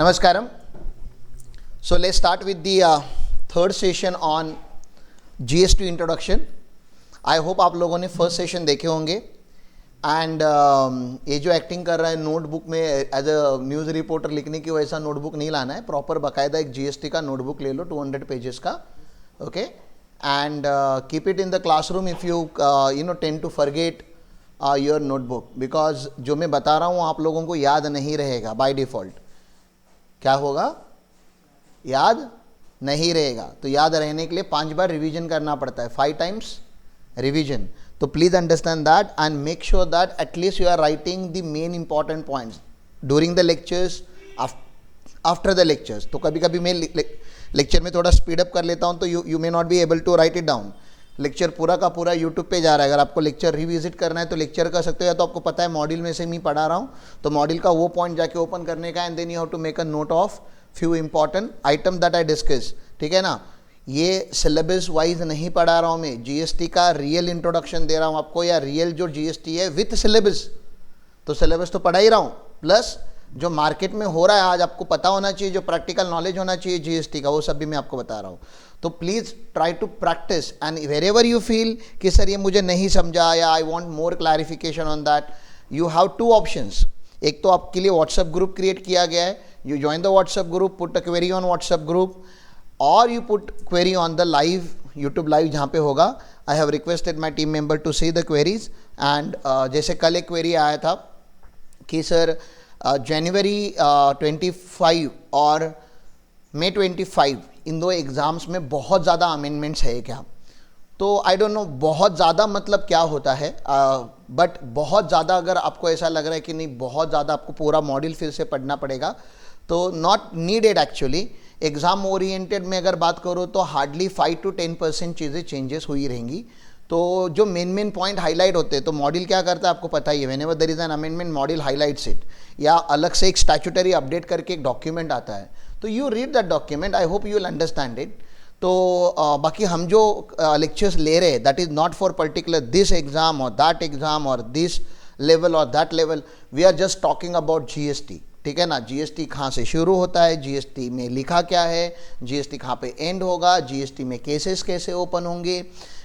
Namaskaram. So let's start with the third session on GST introduction. I hope आप लोगों ने first session देखे होंगे एंड ये जो एक्टिंग कर रहा है नोटबुक में एज अ न्यूज़ रिपोर्टर लिखने की वैसा नोटबुक नहीं लाना है, प्रॉपर बाकायदा एक जीएसटी का नोटबुक ले लो 200 पेजेस का, okay, and keep it in the classroom if you tend to forget your notebook, because जो मैं बता रहा हूँ आप लोगों को याद नहीं रहेगा बाय डिफ़ॉल्ट। क्या होगा? याद नहीं रहेगा। तो याद रहने के लिए 5 बार रिवीजन करना पड़ता है, 5 times रिवीजन। तो please understand that and make sure that at least you are writing the main important points during the lectures, after the lectures. तो कभी कभी मैं लेक्चर में थोड़ा स्पीड अप कर लेता हूँ तो you may not be able to write it down. Lecture पूरा का पूरा यूट्यूब पे जा रहा है, अगर आपको लेक्चर रिविजिट करना है तो लेक्चर कर सकते हो, या तो आपको पता है मॉड्यूल में से मैं पढ़ा रहा हूँ तो मॉड्यूल का वो पॉइंट जाके ओपन करने का, and then you have to make a note of few important item that I discuss. ठीक है ना? ये सिलेबस वाइज नहीं पढ़ा रहा हूँ मैं, जीएसटी का रियल इंट्रोडक्शन दे रहा हूँ आपको, या रियल जो जीएसटी है विथ सिलेबस। तो सिलेबस तो पढ़ा ही रहा हूँ, प्लस जो मार्केट में हो रहा है आज आपको पता होना चाहिए, जो प्रैक्टिकल नॉलेज होना चाहिए जीएसटी का, वो सब भी मैं आपको बता रहा हूँ। तो please try to practise and wherever you feel कि सर ये मुझे नहीं समझा या I want more clarification on that, you have 2 options. एक तो आपके लिए व्हाट्सएप ग्रुप क्रिएट किया गया है, you join the WhatsApp group, put a query on WhatsApp group, और you put query on the live YouTube live जहाँ पे होगा। I have requested my team member to see the queries, and जैसे कल एक क्वेरी आया था कि सर जनवरी 25 और मई 25 इन 2 एग्ज़ाम्स में बहुत ज़्यादा अमेंडमेंट्स है क्या? तो आई डोंट नो बहुत ज़्यादा मतलब क्या होता है, बट बहुत ज़्यादा अगर आपको ऐसा लग रहा है कि नहीं बहुत ज़्यादा आपको पूरा मॉड्यूल फिर से पढ़ना पड़ेगा, तो not needed actually. Exam oriented में अगर बात करो तो हार्डली 5 to 10% चीज़ें चेंजेस हुई रहेंगी। तो जो मेन पॉइंट हाईलाइट होते हैं, तो मॉड्यूल क्या करता है आपको पता ही है, whenever there is an amendment module highlights it, या अलग से एक स्टैट्यूटरी अपडेट करके एक डॉक्यूमेंट आता है, तो you read that document, I hope you will understand it. तो बाकी हम जो लेक्चर्स ले रहे हैं that is not for particular this exam और दैट एग्ज़ाम और दिस लेवल और that level, we are just talking about GST. ठीक है ना? जीएसटी कहाँ से शुरू होता है, जीएसटी में लिखा क्या है, जीएसटी कहाँ पे एंड होगा, जीएसटी में केसेस कैसे ओपन होंगे,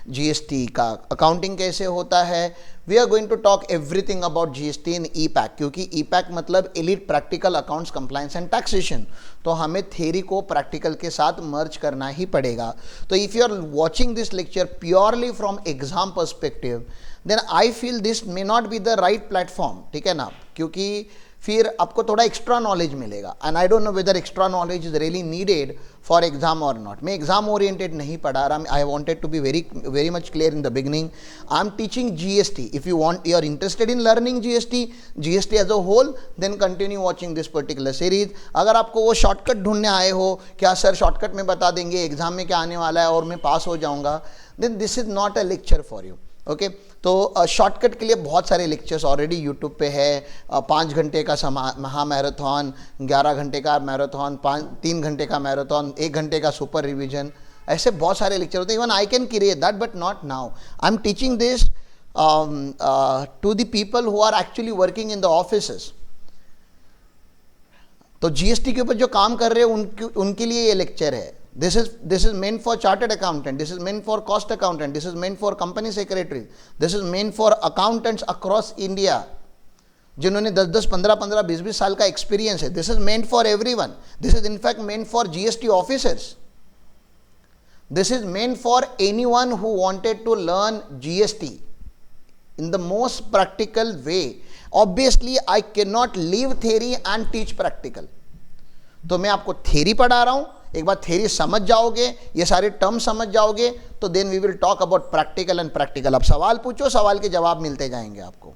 जीएसटी का अकाउंटिंग कैसे होता है। We are going to talk everything about GST in EPAC, क्योंकि ईपैक मतलब elite practical accounts compliance and taxation. तो हमें थ्योरी को प्रैक्टिकल के साथ मर्ज करना ही पड़ेगा। तो if you are watching this lecture purely from exam perspective, then I feel this may not be the right platform. ठीक है ना? क्योंकि फिर आपको थोड़ा एक्स्ट्रा नॉलेज मिलेगा, and I don't know whether extra knowledge is really needed for exam और not. मैं एग्जाम ओरिएंटेड नहीं पढ़ा रहा, I wanted to be very much clear in the beginning. I am teaching GST. If you are interested in learning GST as a whole, then continue watching this particular series. अगर आपको वो shortcut ढूंढने आए हो, क्या sir shortcut में बता देंगे एग्जाम में क्या आने वाला है और मैं पास हो जाऊंगा, then this is not a lecture for you. Okay, तो शॉर्टकट के लिए बहुत सारे लेक्चर्स ऑलरेडी यूट्यूब पे है। 5 घंटे का महा मैराथन, 11 घंटे का मैराथन, 3 घंटे का मैराथन, 1 घंटे का सुपर रिवीजन, ऐसे बहुत सारे लेक्चर होते हैं। Even I can create that, but not now. I am teaching this to the people who are actually working in the offices. तो जीएसटी के ऊपर जो काम कर रहे हैं उनके लिए ये लेक्चर है। This is meant for chartered accountant, this is meant for cost accountant, this is meant for company secretary, this is meant for accountants across India जिन्होंने 10-10, 15-15, 20-20 साल का एक्सपीरियंस है। This is meant for everyone. This is in fact meant for GST officers. This is meant for anyone who wanted to learn GST in the most practical way. Obviously, I cannot leave theory and teach practical. तो मैं आपको theory पढ़ा रहा हूँ, एक बार theory समझ जाओगे, ये सारे टर्म समझ जाओगे, तो then we will talk about practical and practical. अब सवाल पूछो, सवाल के जवाब मिलते जाएंगे आपको,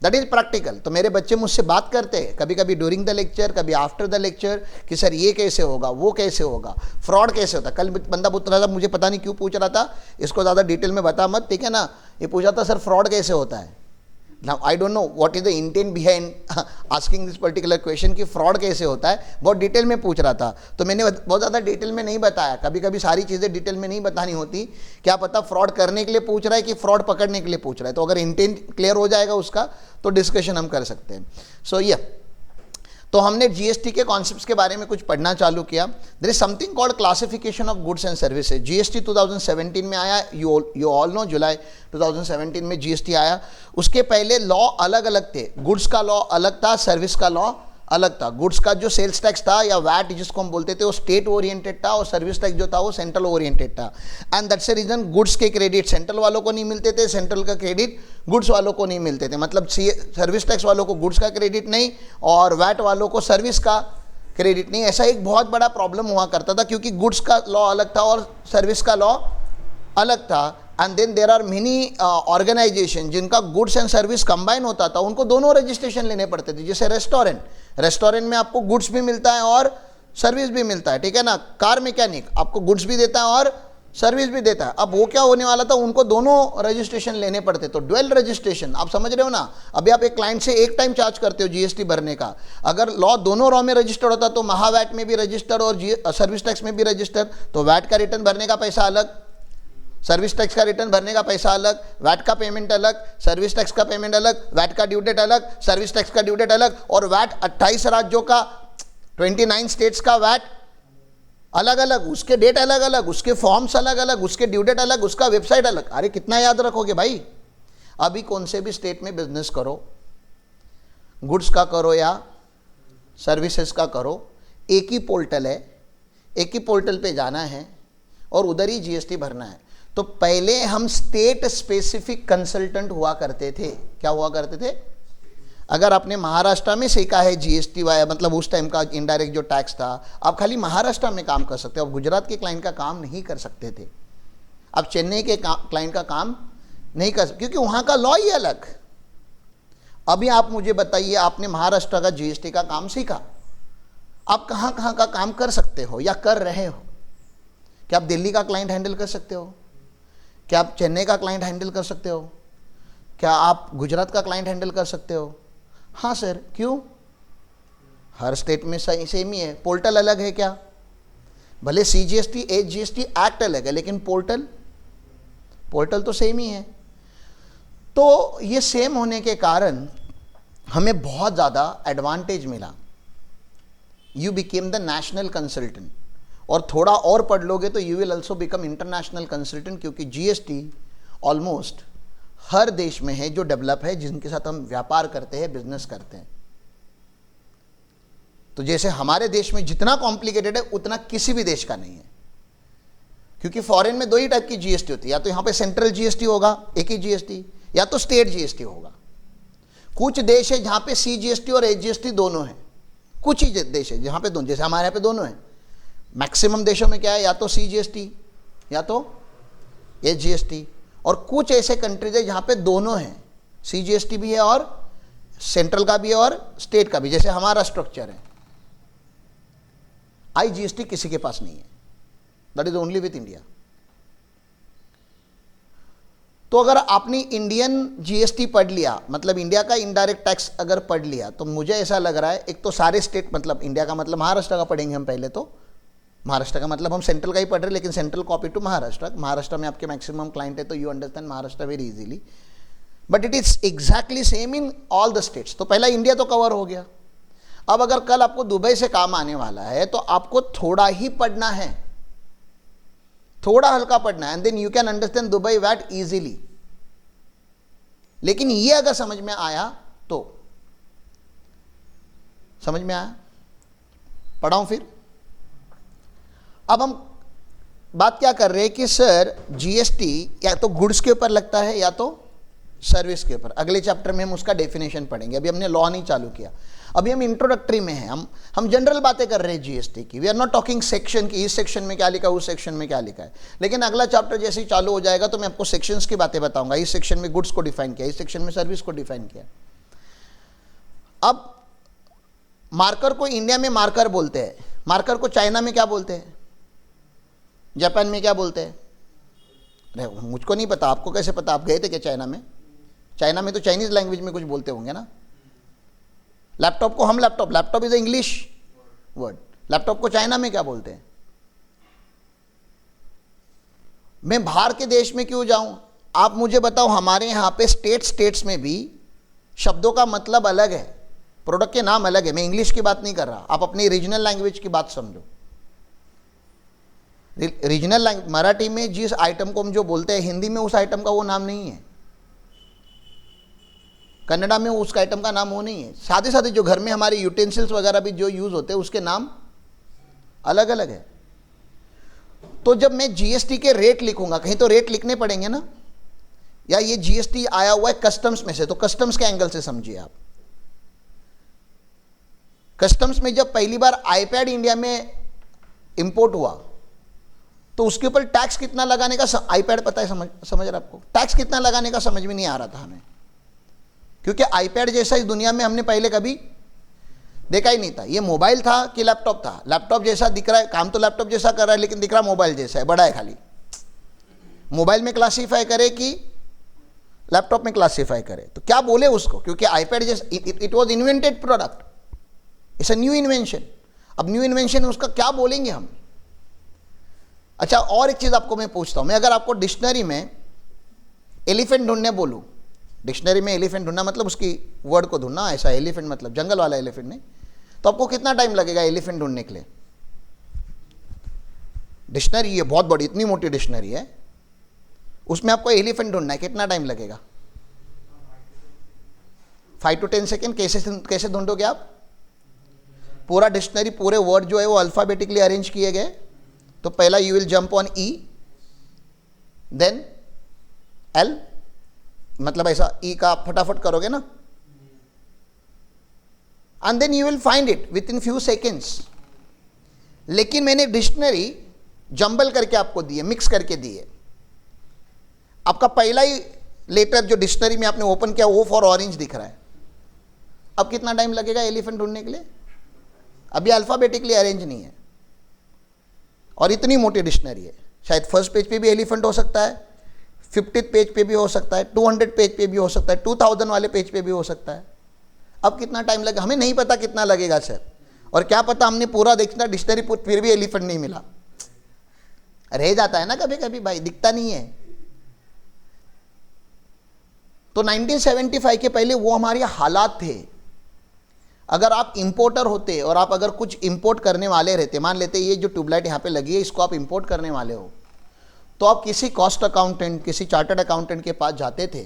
दैट इज प्रैक्टिकल। तो मेरे बच्चे मुझसे बात करते हैं कभी कभी ड्यूरिंग द लेक्चर, कभी आफ्टर द लेक्चर, कि सर ये कैसे होगा, वो कैसे होगा, फ्रॉड कैसे होता है। कल बंदा पूछ रहा था, मुझे पता नहीं क्यों पूछ रहा था, इसको ज़्यादा डिटेल में बता मत, ठीक है ना? ये पूछा था सर फ्रॉड कैसे होता है। Now I don't know what is the intent behind asking this particular question कि फ्रॉड कैसे होता है, बहुत डिटेल में पूछ रहा था। तो मैंने बहुत ज़्यादा डिटेल में नहीं बताया, कभी कभी सारी चीज़ें डिटेल में नहीं बतानी होती, क्या पता फ्रॉड करने के लिए पूछ रहा है कि फ्रॉड पकड़ने के लिए पूछ रहा है। तो अगर इंटेंट क्लियर हो जाएगा उसका, तो डिस्कशन हम कर सकते हैं। सो तो हमने जीएसटी के कॉन्सेप्ट्स के बारे में कुछ पढ़ना चालू किया. There is something called classification of goods and services. GST 2017 में आया. यू ऑल नो जुलाई 2017 में जीएसटी आया. उसके पहले लॉ अलग अलग थे. गुड्स का लॉ अलग था, सर्विस का लॉ अलग था. गुड्स का जो सेल्स टैक्स था या वैट जिसको हम बोलते थे वो स्टेट ओरिएंटेड था और सर्विस टैक्स जो था वो सेंट्रल ओरिएंटेड था. And that's the reason goods के क्रेडिट सेंट्रल वालों को नहीं मिलते थे, सेंट्रल का क्रेडिट गुड्स वालों को नहीं मिलते थे. मतलब सर्विस टैक्स वालों को गुड्स का क्रेडिट नहीं और वैट वालों को सर्विस का क्रेडिट नहीं. ऐसा एक बहुत बड़ा प्रॉब्लम हुआ करता था क्योंकि गुड्स का लॉ अलग था और सर्विस का लॉ अलग था. And then there are many organisation जिनका गुड्स एंड सर्विस कंबाइन होता था, उनको दोनों रजिस्ट्रेशन लेने पड़ते थे. जैसे रेस्टोरेंट में आपको गुड्स भी मिलता है और सर्विस भी मिलता है, ठीक है ना. कार मैकेनिक आपको गुड्स भी देता है और सर्विस भी देता है. अब वो क्या होने वाला था, उनको दोनों रजिस्ट्रेशन लेने पड़ते. तो ड्वेल रजिस्ट्रेशन आप समझ रहे हो ना. अभी आप एक क्लाइंट से एक टाइम चार्ज करते हो जीएसटी भरने का. अगर लॉ दोनों रॉ में रजिस्टर्ड होता तो महावैट में भी रजिस्टर्ड और सर्विस टैक्स में भी रजिस्टर्ड, तो वैट का रिटर्न भरने का पैसा अलग, सर्विस टैक्स का रिटर्न भरने का पैसा अलग, वैट का पेमेंट अलग, सर्विस टैक्स का पेमेंट अलग, वैट का ड्यू डेट अलग, सर्विस टैक्स का ड्यू डेट अलग, और वैट 28 राज्यों का 29 स्टेट्स का वैट अलग अलग, उसके डेट अलग अलग, उसके फॉर्म्स अलग अलग, उसके ड्यू डेट अलग, उसका वेबसाइट अलग. अरे कितना याद रखोगे भाई. अभी कौन से भी स्टेट में बिजनेस करो, गुड्स का करो या सर्विसेज का करो, एक ही पोर्टल है, एक ही पोर्टल पे जाना है और उधर ही जीएसटी भरना है. तो पहले हम स्टेट स्पेसिफिक कंसल्टेंट हुआ करते थे. क्या हुआ करते थे. अगर आपने महाराष्ट्र में सीखा है जीएसटी वाया, मतलब उस टाइम का इनडायरेक्ट जो टैक्स था, आप खाली महाराष्ट्र में काम कर सकते हो. आप गुजरात के क्लाइंट का काम नहीं कर सकते थे, आप चेन्नई के क्लाइंट का काम नहीं कर सकते क्योंकि वहाँ का लॉ ही अलग. अभी आप मुझे बताइए, आपने महाराष्ट्र का जीएसटी का काम सीखा, आप कहाँ कहाँ का काम कर सकते हो या कर रहे हो. क्या आप दिल्ली का क्लाइंट हैंडल कर सकते हो? क्या आप चेन्नई का क्लाइंट हैंडल कर सकते हो? क्या आप गुजरात का क्लाइंट हैंडल कर सकते हो? हाँ सर. क्यों? हर स्टेट में सेम ही है. पोर्टल अलग है क्या? भले सीजीएसटी एचजीएसटी एक्ट अलग है लेकिन पोर्टल तो सेम ही है. तो ये सेम होने के कारण हमें बहुत ज़्यादा एडवांटेज मिला. You became the national consultant. और थोड़ा और पढ़ लोगे तो you will also become international consultant, क्योंकि जीएसटी ऑलमोस्ट हर देश में है जो डेवलप है, जिनके साथ हम व्यापार करते हैं, बिजनेस करते हैं. तो जैसे हमारे देश में जितना कॉम्प्लिकेटेड है उतना किसी भी देश का नहीं है, क्योंकि फॉरेन में 2 ही टाइप की जीएसटी होती है. या तो यहाँ पे सेंट्रल जीएसटी होगा, एक ही जीएसटी, या तो स्टेट जीएसटी होगा. कुछ देश है जहाँ पे सीजीएसटी और एचजीएसटी दोनों है. कुछ ही देश है जहाँ पे दोनों, जैसे हमारे यहाँ पे दोनों है. मैक्सिमम देशों में क्या है, या तो सीजीएसटी या तो एचजीएसटी. और कुछ ऐसे कंट्रीज है जहाँ पे दोनों हैं, सीजीएसटी भी है और सेंट्रल का भी है और स्टेट का भी. जैसे हमारा स्ट्रक्चर है, आईजीएसटी किसी के पास नहीं है, that is only with India. तो अगर आपने इंडियन जीएसटी पढ़ लिया, मतलब इंडिया का इनडायरेक्ट टैक्स अगर पढ़ लिया, तो मुझे ऐसा लग रहा है, एक तो सारे स्टेट, मतलब इंडिया का मतलब महाराष्ट्र का पढ़ेंगे हम पहले. तो महाराष्ट्र का मतलब हम सेंट्रल का ही पढ़ रहे, लेकिन central copy to Maharashtra. Maharashtra में आपके मैक्सिमम क्लाइंट है तो you understand Maharashtra very easily, but it is exactly same in all the states. तो पहला इंडिया तो कवर हो गया. अब अगर कल आपको दुबई से काम आने वाला है तो आपको थोड़ा ही पढ़ना है, थोड़ा हल्का पढ़ना है, and then you can understand Dubai VAT easily. लेकिन ये अगर समझ में आया तो समझ में आया. पढ़ाऊं फिर. अब हम बात क्या कर रहे हैं कि सर जीएसटी या तो गुड्स के ऊपर लगता है या तो सर्विस के ऊपर. अगले चैप्टर में हम उसका डेफिनेशन पढ़ेंगे. अभी हमने लॉ नहीं चालू किया, अभी हम इंट्रोडक्टरी में हैं. हम जनरल बातें कर रहे हैं जीएसटी की. We are not talking section की, इस सेक्शन में क्या लिखा है, उस सेक्शन में क्या लिखा है. लेकिन अगला चैप्टर जैसे ही चालू हो जाएगा तो मैं आपको सेक्शंस की बातें बताऊंगा. इस सेक्शन में गुड्स को डिफाइन किया, इस सेक्शन में सर्विस को डिफाइन किया. अब मार्कर को इंडिया में मार्कर बोलते हैं, मार्कर को चाइना में क्या बोलते हैं, जापान में क्या बोलते हैं. अरे मुझको नहीं पता, आपको कैसे पता? आप गए थे क्या चाइना में? चाइना में तो चाइनीज लैंग्वेज में कुछ बोलते होंगे ना. लैपटॉप को हम laptop is English word. Laptop को चाइना में क्या बोलते हैं? मैं बाहर के देश में क्यों जाऊं? आप मुझे बताओ, हमारे यहां पे स्टेट्स में भी शब्दों का मतलब अलग है. प्रोडक्ट के नाम अलग है, मैं इंग्लिश की बात नहीं कर रहा, आप अपनी रीजनल लैंग्वेज की बात समझो। रीजनल लैंग्वेज मराठी में जिस आइटम को हम जो बोलते हैं, हिंदी में उस आइटम का वो नाम नहीं है, कन्नड़ा में उस आइटम का नाम वो नहीं है। साथ ही जो घर में हमारे यूटेंसिल्स वगैरह भी जो यूज होते हैं उसके नाम अलग अलग है। तो जब मैं जीएसटी के रेट लिखूंगा, कहीं तो रेट लिखने पड़ेंगे ना, या ये जीएसटी आया हुआ है कस्टम्स में से, तो कस्टम्स के एंगल से समझिए आप। कस्टम्स में जब पहली बार आईपैड इंडिया में इंपोर्ट हुआ तो उसके ऊपर टैक्स कितना लगाने का आईपैड पता है, समझ रहे आपको, टैक्स कितना लगाने का समझ में नहीं आ रहा था हमें, क्योंकि आईपैड जैसा इस दुनिया में हमने पहले कभी देखा ही नहीं था। ये मोबाइल था कि लैपटॉप था, लैपटॉप जैसा दिख रहा है, काम तो लैपटॉप जैसा कर रहा है लेकिन दिख रहा मोबाइल जैसा है, बड़ा है खाली। मोबाइल में क्लासीफाई करे कि लैपटॉप में क्लासीफाई करे, तो क्या बोले उसको, क्योंकि आईपैड जैसा it was invented product, it's a new invention. अब न्यू इन्वेंशन उसका क्या बोलेंगे हम। अच्छा, और एक चीज आपको मैं पूछता हूं, मैं अगर आपको डिक्शनरी में एलिफेंट ढूंढने बोलूं, डिक्शनरी में एलिफेंट ढूंढना मतलब उसकी वर्ड को ढूंढना, ऐसा एलिफेंट मतलब जंगल वाला एलिफेंट नहीं, तो आपको कितना टाइम लगेगा एलिफेंट ढूंढने के लिए। डिक्शनरी ये बहुत बड़ी, इतनी मोटी डिक्शनरी है, उसमें आपको एलिफेंट ढूंढना है, कितना टाइम लगेगा। 5 to 10 सेकेंड। कैसे ढूंढोगे आप। पूरा डिक्शनरी, पूरे वर्ड जो है वो अल्फाबेटिकली अरेंज किए गए, तो पहला you will jump on E, then L, मतलब ऐसा ई का फटाफट करोगे ना, and then you will find it within few seconds. लेकिन मैंने डिक्शनरी जंबल करके आपको दी है, मिक्स करके दी है। आपका पहला ही लेटर जो डिक्शनरी में आपने ओपन किया वो फॉर ऑरेंज दिख रहा है। अब कितना टाइम लगेगा एलिफेंट ढूंढने के लिए। अभी अल्फाबेटिकली अरेंज नहीं है और इतनी मोटी डिक्शनरी है, शायद फर्स्ट पेज पे भी एलिफेंट हो सकता है, 50th पेज पे भी हो सकता है, 200 पेज पे भी हो सकता है, 2000 वाले पेज पे भी हो सकता है। अब कितना टाइम लगेगा हमें नहीं पता कितना लगेगा सर, और क्या पता हमने पूरा देखना डिक्शनरी फिर भी एलिफेंट नहीं मिला, रह जाता है ना कभी कभी भाई, दिखता नहीं है। तो 1975 के पहले वो हमारे हालात थे। अगर आप इंपोर्टर होते और आप अगर कुछ इंपोर्ट करने वाले रहते, मान लेते ये जो ट्यूबलाइट यहाँ पे लगी है इसको आप इंपोर्ट करने वाले हो, तो आप किसी कॉस्ट अकाउंटेंट, किसी चार्टर्ड अकाउंटेंट के पास जाते थे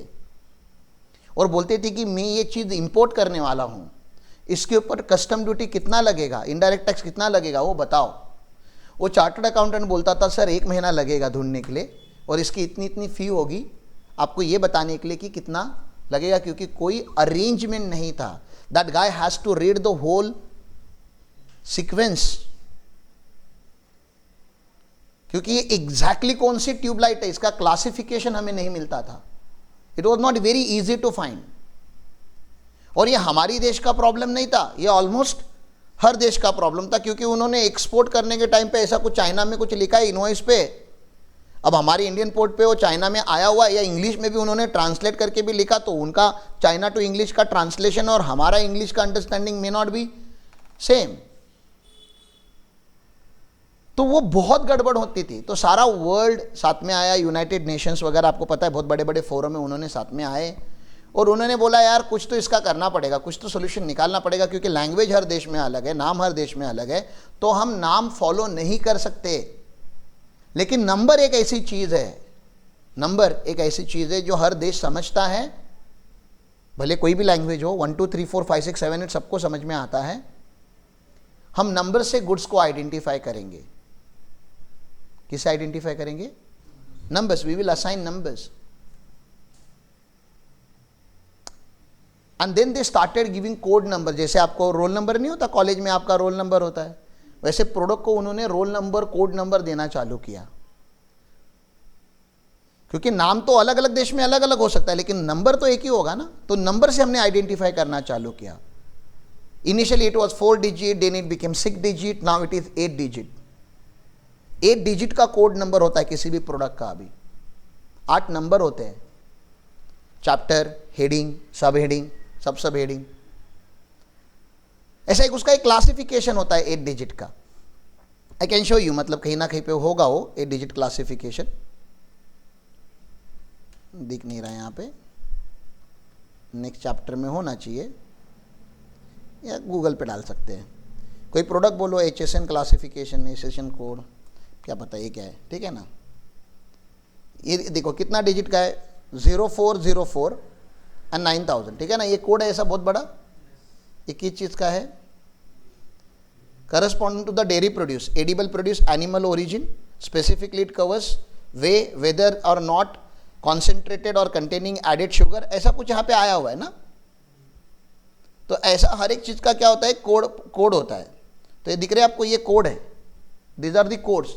और बोलते थे कि मैं ये चीज़ इंपोर्ट करने वाला हूँ, इसके ऊपर कस्टम ड्यूटी कितना लगेगा, इनडायरेक्ट टैक्स कितना लगेगा वो बताओ। वो चार्टर्ड अकाउंटेंट बोलता था सर 1 महीना लगेगा ढूंढने के लिए और इसकी इतनी इतनी फ़ी होगी आपको ये बताने के लिए कि कितना लगेगा, क्योंकि कोई अरेंजमेंट नहीं था। That guy has to read the whole sequence, क्योंकि ये एग्जैक्टली कौन सी ट्यूबलाइट है इसका क्लासिफिकेशन हमें नहीं मिलता था। It was not very easy to find. और ये हमारी देश का प्रॉब्लम नहीं था, ये ऑलमोस्ट हर देश का प्रॉब्लम था, क्योंकि उन्होंने एक्सपोर्ट करने के टाइम पे ऐसा कुछ चाइना में कुछ लिखा है इनवॉइस पे, अब हमारे इंडियन पोर्ट पे वो चाइना में आया हुआ है, या इंग्लिश में भी उन्होंने ट्रांसलेट करके भी लिखा, तो उनका चाइना टू इंग्लिश का ट्रांसलेशन और हमारा इंग्लिश का understanding may not B same, तो वो बहुत गड़बड़ होती थी। तो सारा वर्ल्ड साथ में आया, यूनाइटेड नेशंस वगैरह आपको पता है बहुत बड़े बड़े फोरम में उन्होंने साथ में आए और उन्होंने बोला यार कुछ तो इसका करना पड़ेगा, कुछ तो सोल्यूशन निकालना पड़ेगा, क्योंकि लैंग्वेज हर देश में अलग है, नाम हर देश में अलग है, तो हम नाम फॉलो नहीं कर सकते। लेकिन नंबर एक ऐसी चीज़ है, नंबर एक ऐसी चीज़ है जो हर देश समझता है, भले कोई भी लैंग्वेज हो, 1 2 3 4 5 6 7 8 सबको समझ में आता है। हम नंबर से गुड्स को आइडेंटिफाई करेंगे। किसे आइडेंटिफाई करेंगे? Numbers. We will assign numbers and then they started giving code number. जैसे आपको रोल नंबर नहीं होता कॉलेज में, आपका रोल नंबर होता है, वैसे प्रोडक्ट को उन्होंने रोल नंबर, कोड नंबर देना चालू किया, क्योंकि नाम तो अलग अलग देश में अलग अलग हो सकता है लेकिन नंबर तो एक ही होगा ना, तो नंबर से हमने आइडेंटिफाई करना चालू किया। Initially it was 4 digit, then it became 6 digit, now it is 8 digit. 8 digit का कोड नंबर होता है किसी भी प्रोडक्ट का। अभी 8 नंबर होते हैं, चैप्टर, हेडिंग, सब हेडिंग, सब हेडिंग, ऐसा एक उसका एक क्लासिफिकेशन होता है 8 डिजिट का। आई कैन शो यू, मतलब कहीं ना कहीं पे होगा वो 8 डिजिट क्लासिफिकेशन, दिख नहीं रहा है यहाँ पे, नेक्स्ट चैप्टर में होना चाहिए। या गूगल पे डाल सकते हैं। कोई प्रोडक्ट बोलो, HSN क्लासिफिकेशन, HSN कोड, क्या पता ये क्या है, ठीक है ना। ये देखो कितना डिजिट का है, 0404 एंड 9000, ठीक है ना। ये कोड है ऐसा बहुत बड़ा, ये किस चीज़ का है, corresponding to the dairy produce, edible produce, animal origin, specifically it covers whey whether और नॉट कॉन्सेंट्रेटेड और कंटेनिंग एडेड शुगर, ऐसा कुछ यहाँ पे आया हुआ है ना। तो ऐसा हर एक चीज़ का क्या होता है, कोड होता है। तो ये दिख रहे हैं आपको, ये कोड है, दीज आर दी कोड्स।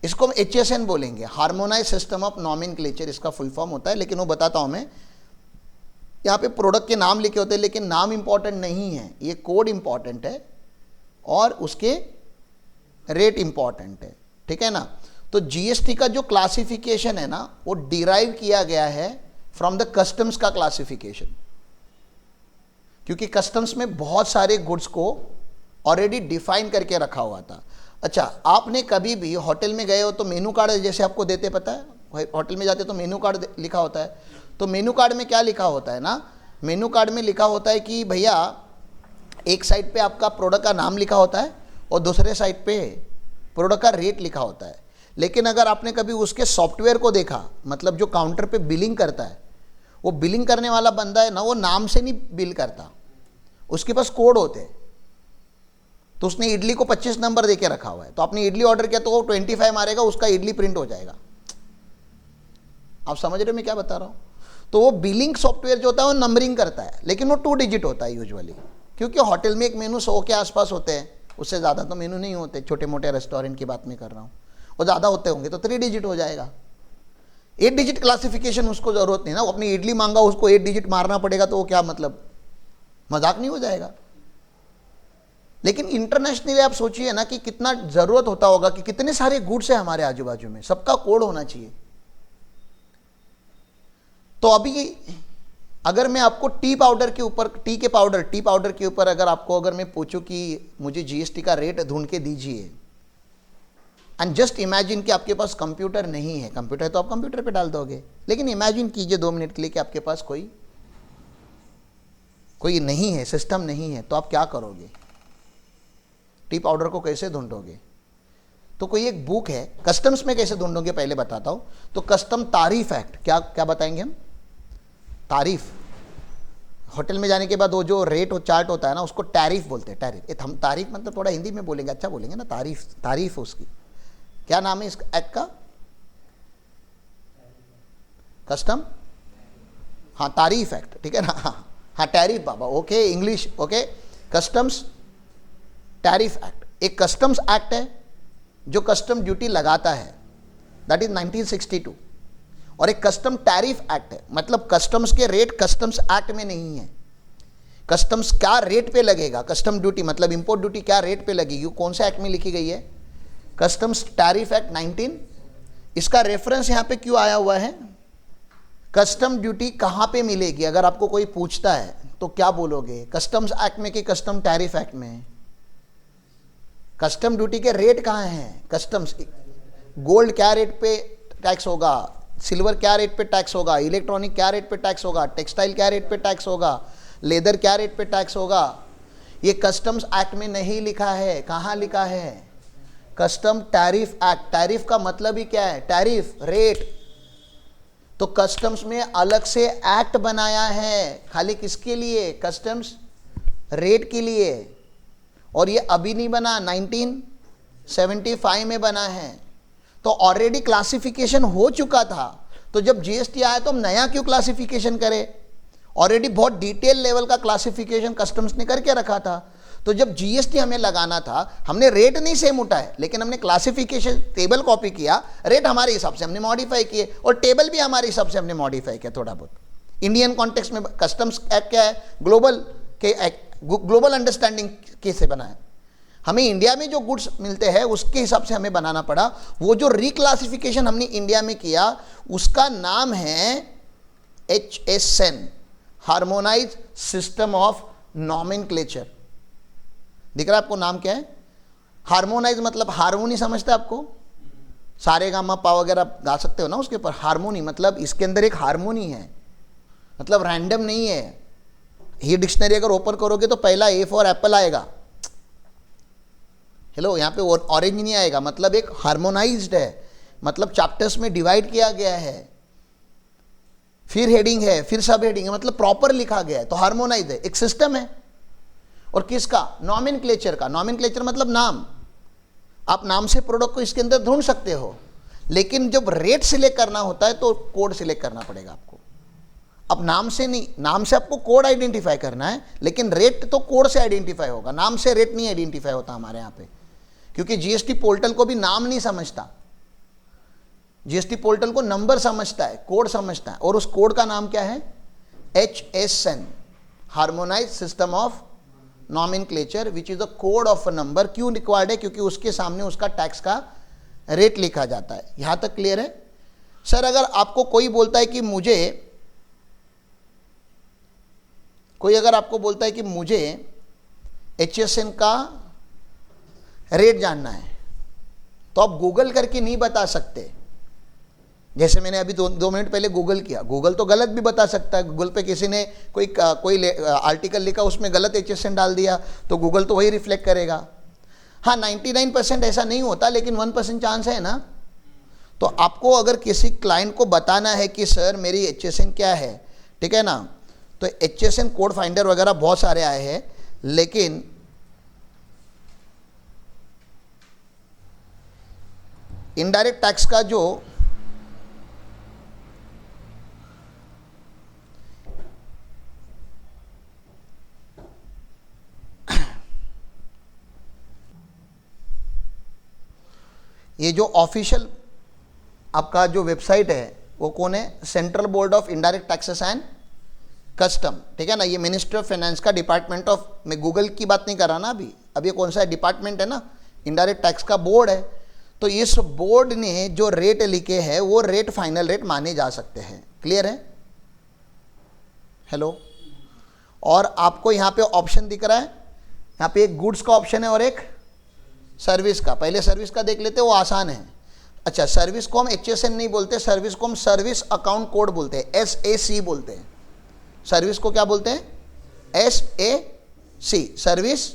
इसको हम HSN बोलेंगे, हार्मोनाइज सिस्टम ऑफ नॉमेनक्लेचर इसका फुल फॉर्म होता है। लेकिन वो बताता हूँ मैं, यहाँ पे प्रोडक्ट के नाम लिखे होते हैं लेकिन नाम इंपॉर्टेंट नहीं है, ये कोड इंपॉर्टेंट है और उसके रेट इंपॉर्टेंट है, ठीक है ना। तो GST का जो क्लासिफिकेशन है ना, वो डिराइव किया गया है फ्रॉम द कस्टम्स का क्लासिफिकेशन, क्योंकि कस्टम्स में बहुत सारे गुड्स को ऑलरेडी डिफाइन करके रखा हुआ था। अच्छा, आपने कभी भी होटल में गए हो तो मेनू कार्ड जैसे आपको देते, पता है होटल में जाते तो मेनू कार्ड लिखा होता है। तो मेनू कार्ड में क्या लिखा होता है ना, मेनू कार्ड में लिखा होता है कि भैया एक साइड पे आपका प्रोडक्ट का नाम लिखा होता है और दूसरे साइड पे प्रोडक्ट का रेट लिखा होता है। लेकिन अगर आपने कभी उसके सॉफ्टवेयर को देखा, मतलब जो काउंटर पे बिलिंग करता है, वो बिलिंग करने वाला बंदा है ना, वो नाम से नहीं बिल करता, उसके पास कोड होते हैं। तो उसने इडली को 25 नंबर दे के रखा हुआ है, तो आपने इडली ऑर्डर किया तो वो 25 मारेगा, उसका इडली प्रिंट हो जाएगा। आप समझ रहे हो मैं क्या बता रहा हूँ। तो वो बिलिंग सॉफ्टवेयर जो होता है वो नंबरिंग करता है, लेकिन वो 2 डिजिट होता है यूजुअली, क्योंकि होटल में एक मेनू 100 के आसपास होते हैं, उससे ज़्यादा तो मेनू नहीं होते। छोटे मोटे रेस्टोरेंट की बात मैं कर रहा हूँ, वो ज़्यादा होते होंगे तो 3 डिजिट हो जाएगा। 8 डिजिट क्लासिफिकेशन उसको ज़रूरत नहीं ना, वो अपनी इडली मांगा उसको 8 डिजिट मारना पड़ेगा, तो वो क्या मतलब, मजाक नहीं हो जाएगा। लेकिन इंटरनेशनली आप सोचिए ना कि कितना ज़रूरत होता होगा कि कितने सारे गुड्स हैं हमारे आजू बाजू में, सबका कोड होना चाहिए। तो अभी अगर मैं आपको टी पाउडर के ऊपर, टी पाउडर के ऊपर अगर मैं पूछूं कि मुझे GST का रेट ढूंढ के दीजिए, एंड जस्ट इमेजिन कि आपके पास कंप्यूटर नहीं है, कंप्यूटर है तो आप कंप्यूटर पे डाल दोगे, लेकिन इमेजिन कीजिए 2 मिनट के लिए कि आपके पास कोई नहीं है, सिस्टम नहीं है, तो आप क्या करोगे, टी पाउडर को कैसे ढूंढोगे। तो कोई एक बुक है, कस्टम्स में कैसे ढूंढोगे पहले बताता हूं। तो कस्टम तारीफ एक्ट, क्या बताएंगे हम, तारीफ। होटल में जाने के बाद वो जो रेट और चार्ट होता है ना, उसको टैरिफ बोलते हैं। टैरिफ, हम तारीफ मतलब थोड़ा हिंदी में बोलेंगे, अच्छा बोलेंगे ना, तारीफ उसकी क्या नाम है इस एक्ट का, कस्टम, हाँ तारीफ एक्ट, ठीक है ना, हाँ टैरिफ बाबा, okay English, okay. Customs tariff act एक कस्टम्स एक्ट है जो कस्टम ड्यूटी लगाता है, दैट इज 1962। और एक कस्टम टैरिफ एक्ट है, मतलब कस्टम्स के रेट कस्टम्स एक्ट में नहीं है। कस्टम्स क्या रेट पे लगेगा, कस्टम ड्यूटी मतलब इंपोर्ट ड्यूटी क्या रेट पे लगेगी, कौन से एक्ट में लिखी गई है, कस्टम्स टैरिफ एक्ट 19। इसका रेफरेंस यहाँ पे क्यों आया हुआ है, कस्टम ड्यूटी कहाँ पे मिलेगी, अगर आपको कोई पूछता है तो क्या बोलोगे, कस्टम्स एक्ट में कि कस्टम टैरिफ एक्ट में। कस्टम ड्यूटी के रेट कहाँ हैं, कस्टम्स, गोल्ड क्या रेट पे टैक्स होगा, सिल्वर क्या रेट पे टैक्स होगा, इलेक्ट्रॉनिक क्या रेट पे टैक्स होगा, टेक्सटाइल क्या रेट पे टैक्स होगा, लेदर क्या रेट पे टैक्स होगा, ये कस्टम्स एक्ट में नहीं लिखा है। कहाँ लिखा है, कस्टम टैरिफ एक्ट। टैरिफ का मतलब ही क्या है, टैरिफ रेट। तो कस्टम्स में अलग से एक्ट बनाया है, खाली किसके लिए, कस्टम्स रेट के लिए। और ये अभी नहीं बना, 1975 में बना है, तो ऑलरेडी क्लासिफिकेशन हो चुका था। तो जब GST आया तो हम नया क्यों क्लासिफिकेशन करें, ऑलरेडी बहुत डिटेल लेवल का क्लासिफिकेशन कस्टम्स ने करके रखा था। तो जब GST हमें लगाना था, हमने रेट नहीं सेम उठाए, लेकिन हमने क्लासिफिकेशन टेबल कॉपी किया, रेट हमारे हिसाब से हमने मॉडिफाई किए और टेबल भी हमारे हिसाब से हमने मॉडिफाई किया थोड़ा बहुत। इंडियन कॉन्टेक्स्ट में कस्टम्स एक्ट क्या है, ग्लोबल अंडरस्टैंडिंग कैसे बना है, हमें इंडिया में जो गुड्स मिलते हैं उसके हिसाब से हमें बनाना पड़ा। वो जो रिक्लासिफिकेशन हमने इंडिया में किया उसका नाम है HSN, harmonise system of nomenclature. दिख रहा है आपको नाम क्या है, हार्मोनाइज मतलब हारमोनी समझते हैं आपको, सारे गामा पा वगैरह गा सकते हो ना उसके ऊपर, हारमोनी मतलब इसके अंदर एक हारमोनी है, मतलब रैंडम नहीं है। ये डिक्शनरी अगर ओपन करोगे तो पहला ए फॉर एप्पल आएगा। हेलो, यहाँ पे ऑरेंज नहीं आएगा, मतलब एक हार्मोनाइज्ड है, मतलब चैप्टर्स में डिवाइड किया गया है, फिर हेडिंग है, फिर सब हेडिंग है, मतलब प्रॉपर लिखा गया है, तो हार्मोनाइज है, एक सिस्टम है। और किसका? नॉमेनक्लेचर का। नॉमेनक्लेचर मतलब नाम। आप नाम से प्रोडक्ट को इसके अंदर ढूंढ सकते हो, लेकिन जब रेट सिलेक्ट करना होता है तो कोड सिलेक्ट करना पड़ेगा आपको। अब नाम से नहीं, नाम से आपको कोड आइडेंटिफाई करना है, लेकिन रेट तो कोड से आइडेंटिफाई होगा, नाम से रेट नहीं आइडेंटिफाई होता हमारे यहाँ पे, क्योंकि जीएसटी पोर्टल को भी नाम नहीं समझता। जीएसटी पोर्टल को नंबर समझता है, कोड समझता है, और उस कोड का नाम क्या है? HSN, harmonise system of nomenclature which is the code of a number. क्यों रिक्वायर्ड है? क्योंकि उसके सामने उसका टैक्स का रेट लिखा जाता है। यहां तक क्लियर है? सर, अगर आपको कोई बोलता है कि मुझे HSN का रेट जानना है, तो आप गूगल करके नहीं बता सकते। जैसे मैंने अभी 2 मिनट पहले गूगल किया, गूगल तो गलत भी बता सकता है। गूगल पे किसी ने कोई आर्टिकल लिखा, उसमें गलत HSN डाल दिया, तो गूगल तो वही रिफ्लेक्ट करेगा। हाँ, 99% ऐसा नहीं होता, लेकिन 1% चांस है ना। तो आपको अगर किसी क्लाइंट को बताना है कि सर मेरी HSN क्या है, ठीक है ना, तो HSN कोड फाइंडर वगैरह बहुत सारे आए हैं, लेकिन इनडायरेक्ट टैक्स का जो ये जो ऑफिशियल आपका जो वेबसाइट है वो कौन है? Central board of indirect taxes and custom, ठीक है ना। ये मिनिस्ट्री ऑफ फाइनेंस का डिपार्टमेंट ऑफ, मैं गूगल की बात नहीं कर रहा ना अब ये कौन सा डिपार्टमेंट है ना, इनडायरेक्ट टैक्स का बोर्ड है। तो इस बोर्ड ने जो रेट लिखे हैं वो रेट फाइनल रेट माने जा सकते हैं। क्लियर है? हेलो, और आपको यहाँ पे ऑप्शन दिख रहा है, यहाँ पे एक गुड्स का ऑप्शन है और एक सर्विस का। पहले सर्विस का देख लेते, वो आसान है। अच्छा, सर्विस को हम HSN नहीं बोलते, सर्विस को हम सर्विस अकाउंट कोड बोलते हैं, SAC बोलते हैं। सर्विस को क्या बोलते हैं? SAC, service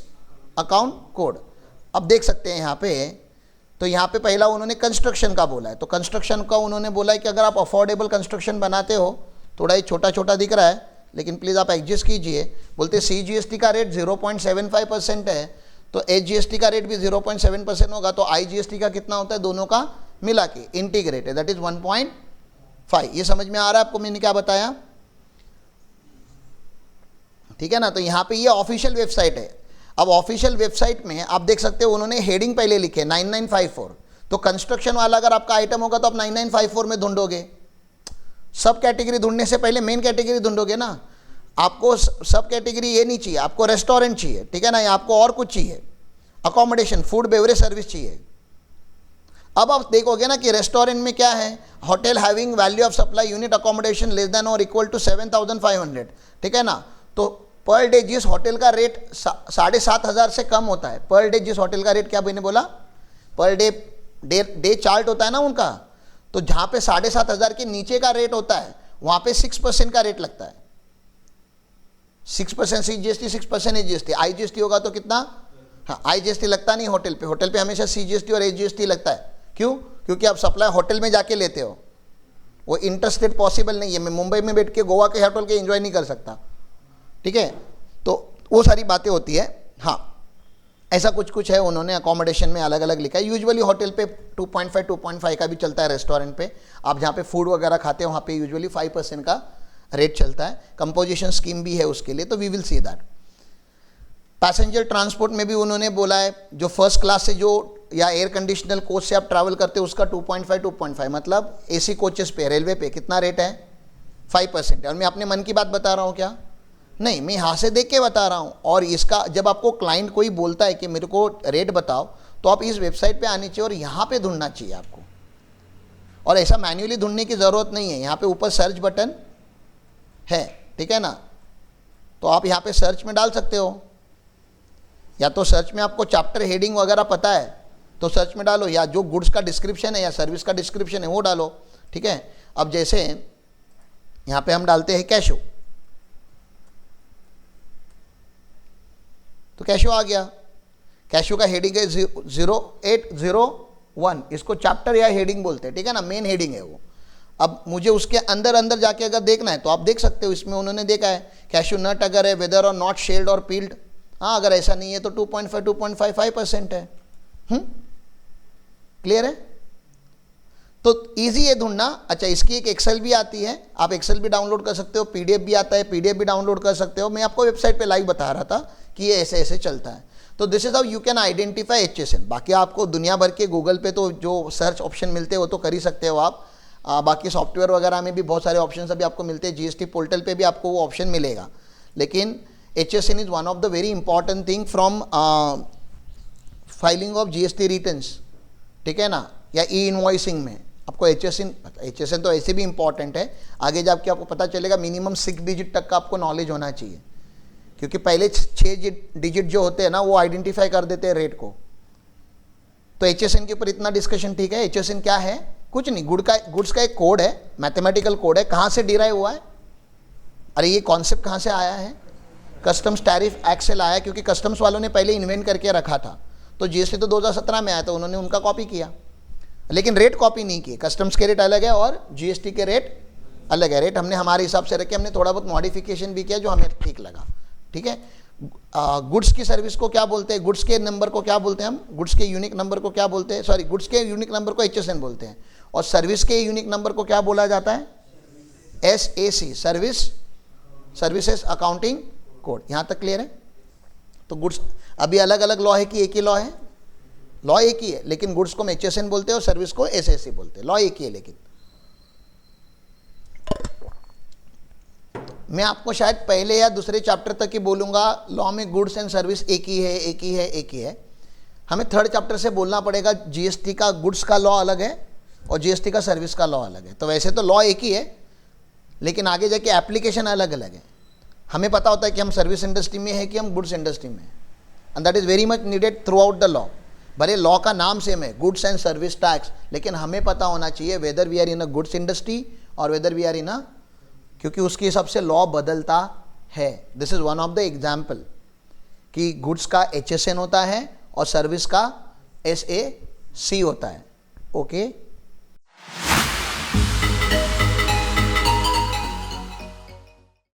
account code. अब देख सकते हैं यहाँ पे, तो यहाँ पे पहला उन्होंने कंस्ट्रक्शन का बोला है, तो कंस्ट्रक्शन का उन्होंने बोला है कि अगर आप अफोर्डेबल कंस्ट्रक्शन बनाते हो, थोड़ा ही छोटा छोटा दिख रहा है, लेकिन प्लीज़ आप एडजस्ट कीजिए। बोलते CGST का रेट 0.75% है, तो HGST का रेट भी 0.7% होगा, तो IGST का कितना होता है? दोनों का मिला के इंटीग्रेट है, दैट इज 1.5। ये समझ में आ रहा है आपको मैंने क्या बताया? ठीक है ना। तो यहाँ पे ये ऑफिशियल वेबसाइट है। अब ऑफिशियल वेबसाइट में आप देख सकते हो उन्होंने हेडिंग पहले लिखे 9954, तो कंस्ट्रक्शन वाला अगर आपका आइटम होगा तो आप 9954 में ढूंढोगे। सब कैटेगरी ढूंढने से पहले मेन कैटेगरी ढूंढोगे ना। आपको सब कैटेगरी ये नहीं चाहिए, आपको रेस्टोरेंट चाहिए, ठीक है ना, या आपको और कुछ चाहिए, अकोमोडेशन, फूड बेवरेज सर्विस चाहिए। अब आप देखोगे ना कि रेस्टोरेंट में क्या है? Hotel having value of supply unit accommodation less than और इक्वल टू 7500, ठीक है ना। तो पर डे जिस होटल का रेट 7,500 से कम होता है, पर डे जिस होटल का रेट, क्या मैंने बोला? पर डे चार्ट होता है ना उनका, तो जहाँ पे 7,500 के नीचे का रेट होता है वहाँ पे 6% का रेट लगता है। 6% CGST, 6% HGST। IGST होगा तो कितना? हाँ, IGST लगता नहीं होटल पे, होटल पे हमेशा CGST और HGST लगता है। क्यों? क्योंकि आप सप्लाई होटल में जाके लेते हो, वो इंटरस्टेट पॉसिबल नहीं है। मैं मुंबई में बैठ के गोवा के होटल के एंजॉय नहीं कर सकता, ठीक है। तो वो सारी बातें होती है। हाँ, ऐसा कुछ है, उन्होंने अकोमोडेशन में अलग अलग लिखा है। यूजुअली होटल पे 2.5 का भी चलता है, रेस्टोरेंट पे आप जहाँ पे फूड वगैरह खाते हो वहाँ पे यूजुअली 5% का रेट चलता है। कंपोजिशन स्कीम भी है उसके लिए, तो we will see that. Passenger transport में भी उन्होंने बोला है, जो फर्स्ट क्लास से जो या एयर कंडीशनल कोच से आप ट्रैवल करते हो उसका 2.5 मतलब AC कोचेस पे, रेलवे पे कितना रेट है? 5%। और मैं अपने मन की बात बता रहा हूँ क्या? नहीं, मैं यहाँ से देख के बता रहा हूँ। और इसका जब आपको क्लाइंट कोई बोलता है कि मेरे को रेट बताओ, तो आप इस वेबसाइट पे आनी चाहिए और यहाँ पे ढूंढना चाहिए आपको। और ऐसा मैन्युअली ढूंढने की ज़रूरत नहीं है, यहाँ पे ऊपर सर्च बटन है, ठीक है ना, तो आप यहाँ पे सर्च में डाल सकते हो। या तो सर्च में आपको चैप्टर हेडिंग वगैरह पता है तो सर्च में डालो, या जो गुड्स का डिस्क्रिप्शन है या सर्विस का डिस्क्रिप्शन है वो डालो, ठीक है। अब जैसे यहाँ पे हम डालते हैं कैशो, तो कैशो आ गया। कैशो का हेडिंग है 0801, इसको चैप्टर या हेडिंग बोलते हैं, ठीक है ना, मेन हेडिंग है वो। अब मुझे उसके अंदर अंदर जाके अगर देखना है तो आप देख सकते हो, इसमें उन्होंने देखा है कैशू नट अगर है वेदर और नॉट शेल्ड और पील्ड, हाँ अगर ऐसा नहीं है तो 2.55% है। क्लियर है? तो इजी है ढूंढना। अच्छा, इसकी एक एक्सेल भी आती है, आप एक्सेल भी डाउनलोड कर सकते हो, पीडीएफ भी आता है, पीडीएफ भी डाउनलोड कर सकते हो। मैं आपको वेबसाइट पे लाइव बता रहा था कि ये ऐसे ऐसे चलता है। तो this is how you can identify HSN। बाकी आपको दुनिया भर के गूगल पे तो जो सर्च ऑप्शन मिलते हैं वो तो कर ही सकते हो आप। बाकी सॉफ्टवेयर वगैरह में भी बहुत सारे ऑप्शन अभी आपको मिलते हैं, GST पोर्टल पे भी आपको वो ऑप्शन मिलेगा। लेकिन HSN is one of the very important thing from filing of GST returns, ठीक है ना, या ई इनवॉइसिंग में आपको HSN तो ऐसे भी इंपॉर्टेंट है। आगे जाके आपको पता चलेगा मिनिमम 6 डिजिट तक का आपको नॉलेज होना चाहिए, क्योंकि पहले 6 डिजिट जो होते हैं ना वो आइडेंटिफाई कर देते हैं रेट को। तो HSN के ऊपर इतना डिस्कशन ठीक है। HSN क्या है? कुछ नहीं, गुड्स का एक कोड है, मैथमेटिकल कोड है। कहाँ से डिराइव हुआ है? अरे ये कॉन्सेप्ट कहाँ से आया है? कस्टम्स टैरिफ एक्ट से लाया, क्योंकि कस्टम्स वालों ने पहले इन्वेंट करके रखा था। तो GST तो 2017 में आया, तो उन्होंने उनका कॉपी किया, लेकिन रेट कॉपी नहीं किए। कस्टम्स के रेट अलग है और GST के रेट अलग है। रेट हमने हमारे हिसाब से रखे, हमने थोड़ा बहुत मॉडिफिकेशन भी किया जो हमें ठीक लगा, ठीक है। गुड्स की सर्विस को क्या बोलते हैं? गुड्स के नंबर को क्या बोलते हैं हम? गुड्स के यूनिक नंबर को क्या बोलते हैं? सॉरी, गुड्स के यूनिक नंबर को HSN बोलते हैं। और सर्विस के यूनिक नंबर को क्या बोला जाता है? SAC, services accounting code. यहाँ तक क्लियर है? तो गुड्स अभी अलग अलग लॉ है कि एक ही लॉ है? लॉ एक ही है, लेकिन गुड्स को हम HSN बोलते हैं और सर्विस को SAC बोलते हैं। लॉ एक ही है, लेकिन मैं आपको शायद पहले या दूसरे चैप्टर तक ही बोलूँगा, लॉ में गुड्स एंड सर्विस एक ही है, एक ही है, एक ही है। हमें थर्ड चैप्टर से बोलना पड़ेगा, GST का गुड्स का लॉ अलग है और GST का सर्विस का लॉ अलग है। तो वैसे तो लॉ एक ही है, लेकिन आगे जाके एप्लीकेशन अलग अलग है। हमें पता होता है कि हम सर्विस इंडस्ट्री में है कि हम गुड्स इंडस्ट्री में है, and that is very much needed through out the law. भले लॉ का नाम सेम है, गुड्स एंड सर्विस टैक्स, लेकिन हमें पता होना चाहिए whether we are in a goods industry और whether we are in a, क्योंकि उसके हिसाब से लॉ बदलता है। This is one of the example कि गुड्स का HSN होता है और सर्विस का SAC होता है। ओके